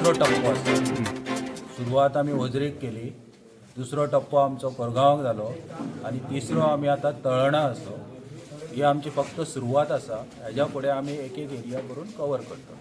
तिसरो टप्पो आसा. सुरवात आमी वजरेक केली, दुसरो टप्पो आमचो कोरगांवाक जालो आनी तिसरो आमी आतां तळणा आसा. ही आमची फक्त सुरवात आसा. हेज्या फुडें आमी एक एक एरिया करून कवर करतो.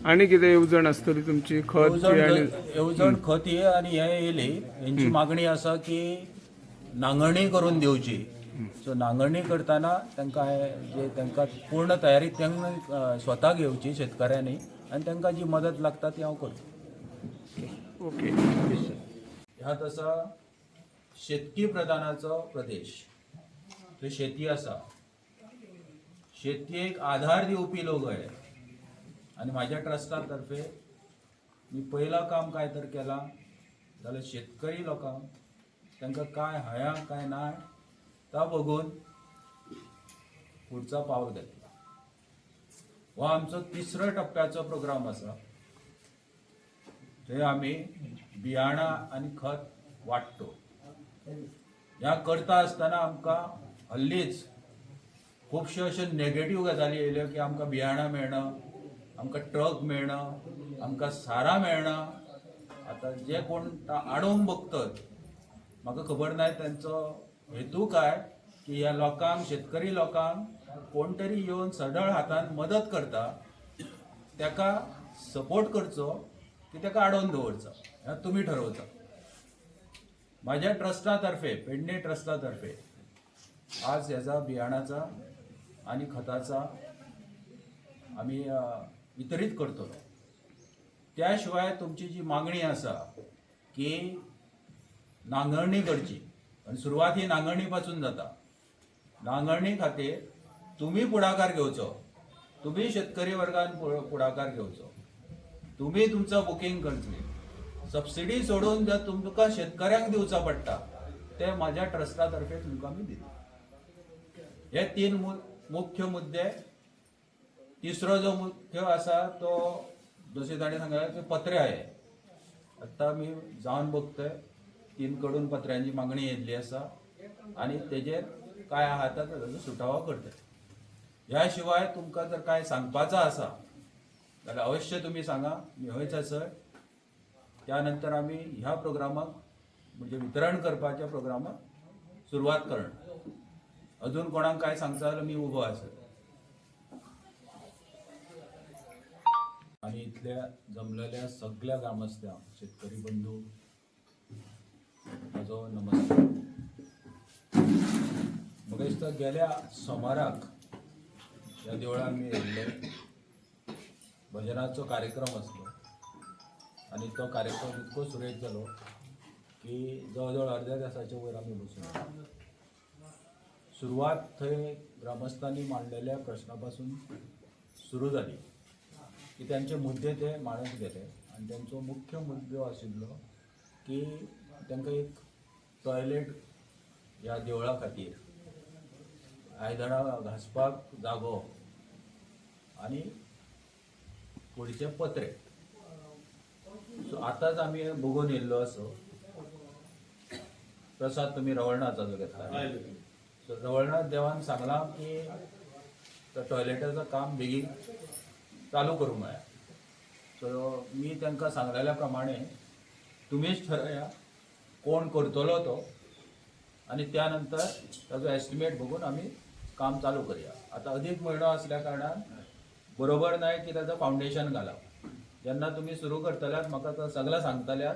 आणि कितें येवजण आसतली तुमची खतची आणि येवजण खत ही आनी हे येयली. हेंची मागणी आसा की नांगरणी करून दिवची. सो नांगरणी करतना तांकां पूर्ण तयारी तांकां स्वता घेवची शेतकऱ्यांनी आनी तांकां जी मदत लागता ती हांव करतां. ओके. ह्यात आसा शेतकी प्रधानाचो प्रदेश. थंय शेती आसा. शेतयेक आधार दिवपी लोक हे आनी म्हाज्या ट्रस्टा तर्फे मी पहिला काम काय तर केलां जाल्यार शेतकरी लोकांक तांकां काय हया काय ना ता बघून पुढचा पावल घेतला. हो आमचो तिसऱ्या टप्प्याचो प्रोग्राम आसा. थंय आमी बियाणां आनी खत वांटतो. ह्या करता आसतना आमकां हल्लीच खुबश्यो अश्यो नेगेटीव गजाली येयल्यो की आमकां बियाणां मेळना, आमकां ट्रक मेळना, आमकां सारा मेळना. आतां जे कोण आडोवंक बगतात म्हाका खबर ना तांचो हेतू काय की ह्या लोकांक शेतकरी लोकांक कोण तरी येवन सढळ हातान मदत करता ताका सपोर्ट करचो की ताका आडोवन दवरचो हें तुमी ठरवता. म्हाज्या ट्रस्टा तर्फे पेडणे ट्रस्टा तर्फे आज ह्याचा बियाणाचा आणि खताचा आम्ही वितरीत करतलो. त्या शिवाय तुमची जी मागणी आसा की नांगरणी करची आणि सुरवात ही नांगरणी पासून जाता. नांगरणी खातीर तुम्ही पुढाकार घेवचो. तुम्ही शेतकरी वर्गान पुढाकार घेवचो. तुम्ही तुमचं बुकींग करचें. सबसिडी सोडून जर तुमकां शेतकऱ्यांक दिवचा पडटा ते माझ्या ट्रस्टा तर्फे तुमकां आमी दिता. हे तीन मुख्य मुद्दे. तिसरो जो मुख्य आसा तो जसे ताणें सांगलें की पत्रे आहे. आत्ता मी जावन बघतोय 3 कडून पत्र्यांची मागणी येयल्ली आसा आणि तेजेर काय आहा ताचो सुटावो करतले. ह्या शिवाय तुमकां जर काय सांगपाचो आसा जाल्यार अवश्य तुम्ही सांगा. मी हयच आसय. त्यानंतर आम्ही ह्या प्रोग्रामाक म्हणजे वितरण करपाच्या प्रोग्रामाक सुरवात करणार. अजून कोणाक काय सांगचा जाल्यार मी उबो आसा. आणि इथल्या जमलेल्या सगळ्या ग्रामस्थांक शेतकरी बंधू म्हजो नमस्कार. म्हाका दिसता गेल्या सोमाराक ह्या देवळान मी येयल्ले भजनाचो कार्यक्रम आसलो आणि तो कार्यक्रम इतको सुरेख जालो की जवळ अर्ध्या तासाच्या वयर आमी बसून. सुरवात थंय ग्रामस्थांनी मांडलेल्या प्रश्नापासून सुरू जाली की त्यांचे मुद्दे ते मांडत गेले आणि त्यांचो मुख्य मुद्दो आशिल्लो की तांकां एक टॉयलेट ह्या देवळा खातीर, आयदनां घासपाक जागो आनी फुडचे पत्रे. सो आतांच आमी बघून येयल्लो असो. प्रसाद तुमी रवळनाथाचो घेतला. सो रवळनाथ देवान सांगलां की टॉयलेटाचं काम बेगीन चालू करूंक म्हळ्या. सो मी तांकां सांगलेल्या प्रमाणे तुमीच ठरया कोण करतलो तो आणि त्यानंतर ताजो एस्टिमेट बघून आमी काम चालू करया. आता अधिक म्हयनो आसल्या कारणान बरोबर नाय की ताजो फावंडेशन घालप. जेन्ना तुमी सुरू करतल्यात म्हाका तो सगळें सांगतल्यात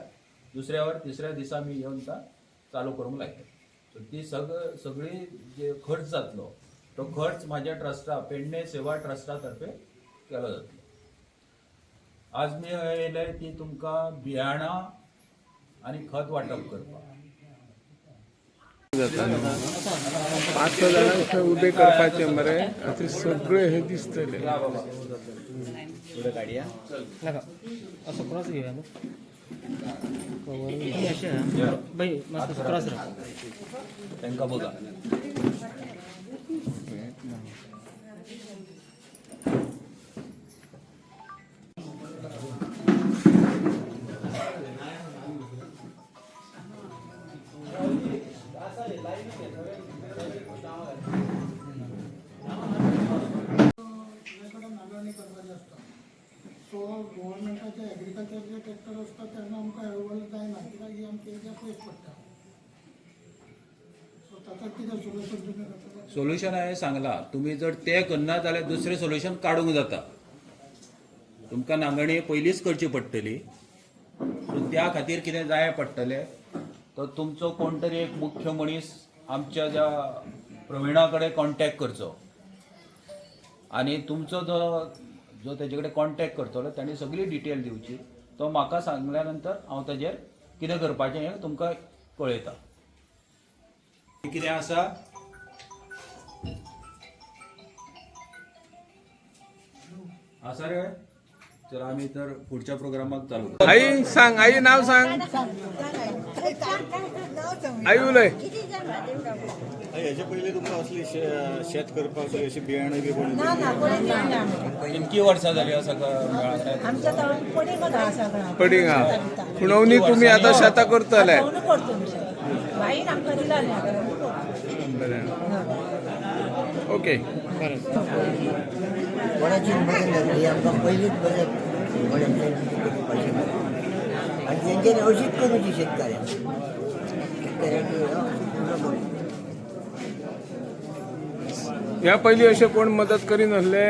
दुसऱ्या वर तिसऱ्या दिसा मी येवन ता चालू करूंक लायता. सो ती सगळी जे खर्च जातलो तो खर्च म्हाज्या ट्रस्टा पेडणे सेवा ट्रस्टा तर्फे केलो जातलो. आज मी येयले ती तुमकां बियाणां आनी खत वांटप करपाक. 5 जाणांक थंय उबे करपाचे मरे. आता सगळे हे दिसतले. असं क्रॉस घेऊया मग. बाई मस्त क्रॉस राहा. तांकां बघा. गव्हर्नमेंटाचे ॲग्रिकल्चरचे सोल्युशन आहे सांगला तुम्ही जर ते करना जाल्यार दुसरें सोल्युशन काडूंक जाता तुमकां नांगरणी पयलींच करची पडटली सो त्या खातीर कितें जाय पडटलें तो तुमचो कोण तरी एक मुख्य मनीस आमच्या ज्या प्रवीणा कडेन कॉन्टॅक्ट करचो आनी तुमचो जो तेजे कडेन कॉन्टॅक्ट करतलो ताणी सगळी डिटेल दिवची तो म्हाका सांगल्या नंतर हांव ताजेर कितें करपाचें हें तुमकां कळयता कितें आसा आसा रे तर आमी तर पुढच्या प्रोग्रामाक चालू करू. आई सांग, आई नाव सांग. आई उलय. हेच्या पयलीं तुमकां असली शेत करपाक असली अशी बियाणां बी कोणी ना ना कोणी नाही कितकी वर्सां जाली असं मेळाक आमच्या गावात कोणी बघा सगळं पडींग हा पुणवणी तुम्ही आता शेतां करतले. करतो बाईन आमकां दिला बरें ओके. कोणाची मदत लागली आमकां पयलींच मदत आनी तेंच्यानी अशीच करूची शेतकऱ्यांक ह्या पयलीं अशें कोण मदत करी नासले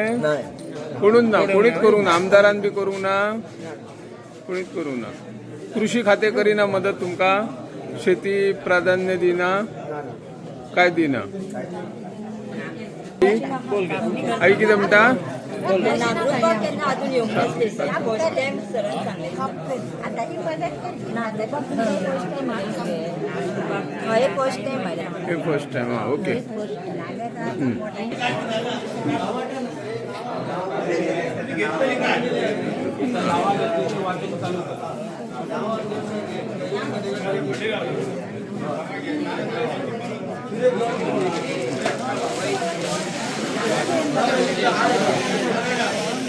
कोणूच ना कोणीच करूंक ना आमदारान बी करूंक ना कोणीच करूंक ना. कृषी खातें करिना मदत तुमकां शेती प्राधान्य दिना काय दिना. आई कितें म्हणटा अजून येऊन हे फर्स्ट टाइम हा ओके.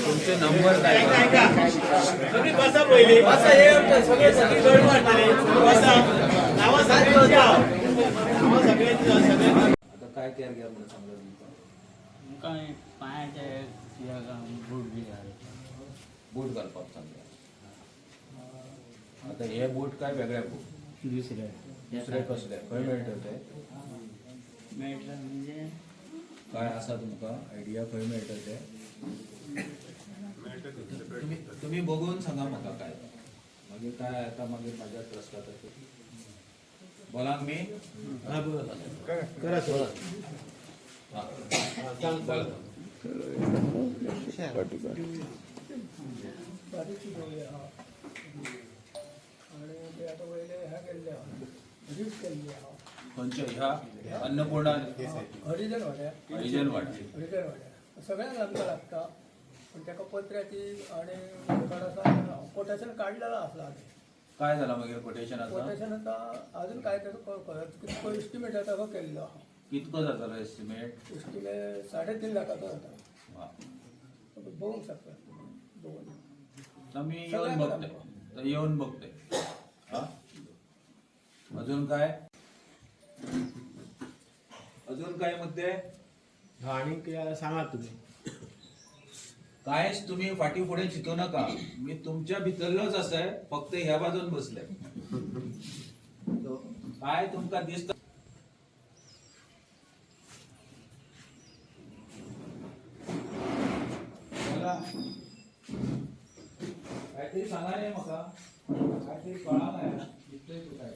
तुमचे नंबर काय आता काय केअर घ्या म्हणून सांगलं तुमका काय पायाचे बूट बी बूट घालपाक सांगले. आता हे बूट काय वेगळे बूट दुसरे दुसरे कसले खंय मेळटा ते मेळटा म्हणजे काय आसा तुमका आयडिया खंय मेळटा ते तुम्ही बघून सांगा म्हाका काय मागीर काय आता मागीर माझ्या ट्रस्ट आता बोलांक मी खंयच्या ह्या अन्नपूर्णा हरिजन वाड्या हरिजन वाड्या सगळ्यांक आमकां लागता पण ताका पत्र्याची आणि कोटेशन काढलेलं असला आधी काय झाला मागीर कोटेशनाचा कोटेशन आता अजून काय त्याचा कितको इस्टिमेट आहे तो केल्लो आहा. कितको जातालो एस्टिमेट इस्टिमेट 3.5 लाखाचो जाता वा. बघूंक शकता बघून मी येऊन बघते तर येऊन बघते हा अजून काय मुद्दे आणि सांगा तुम्ही कायच तुम्ही फाटी पुढे चितू नका मी तुमच्या भितरलोच असय फक्त ह्या बाजून बसले काय तुमका दिसत काहीतरी सांगा नाही मका काहीतरी कळा नाही दिसतोय तू काय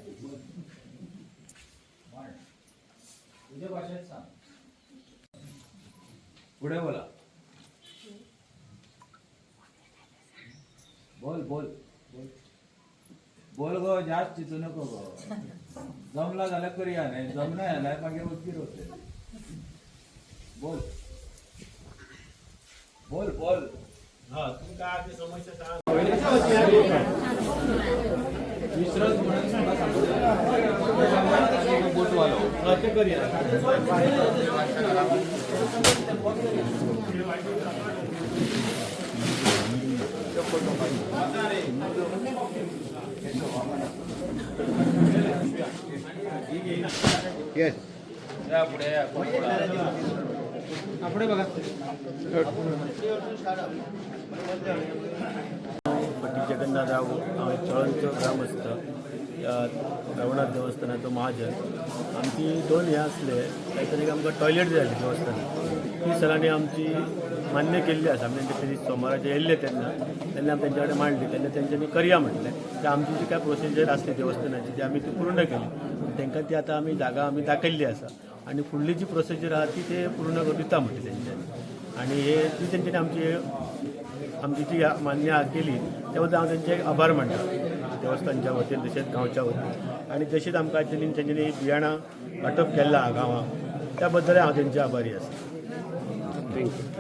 म्हण. तुझ्या भाषेत सांग पुढे बोला बोल बोल बोल गो जास्त चितू नको गो जमला जाल्यार करूया नाही जमना जाल्यार मागीर वचपीर होते बोल बोल बोल हा तुमका आधी समस्या सांगा. विसरत म्हणून सांगतो बोटवालो ते करूया. येस या पुढे या कोण पुढे पुढे बघा पट्टी जगन्नाथराव हांव चळणचो ग्रामस्थ रवनाथ देवस्थानाचो महाजन आमची 2 हे आसले काहीतरी आमकां टॉयलेट जाय आसली देवस्थानात ती सरांनी आमची मान्य केल्ली आसा आमी तेंचे सोमाराचे येयल्ले तेन्ना आमी तेंच्या कडेन मांडली तेन्ना तेंच्यांनी करया म्हटलें की आमची जी काय प्रोसिजर आसली देवस्थानाची ती आमी ती पूर्ण केली तांकां ती आतां आमी जागा आमी दाखयल्ली आसा आनी फुडली जी प्रोसिजर आहा ती ते पूर्ण दिता म्हटलें तेंच्यांनी आनी हे ती तेंच्यांनी आमची जी मान्य केली त्या बद्दल हांव तेंचे आभार मानता देवस्थानच्या वतीन तशेंच गांवच्या वतीन आनी तशीच आमकां तेंच्यांनी बियाणां वांटप केल्लां गांवांक त्या बद्दल हांव तेंचे आभारी आसा थँक्यू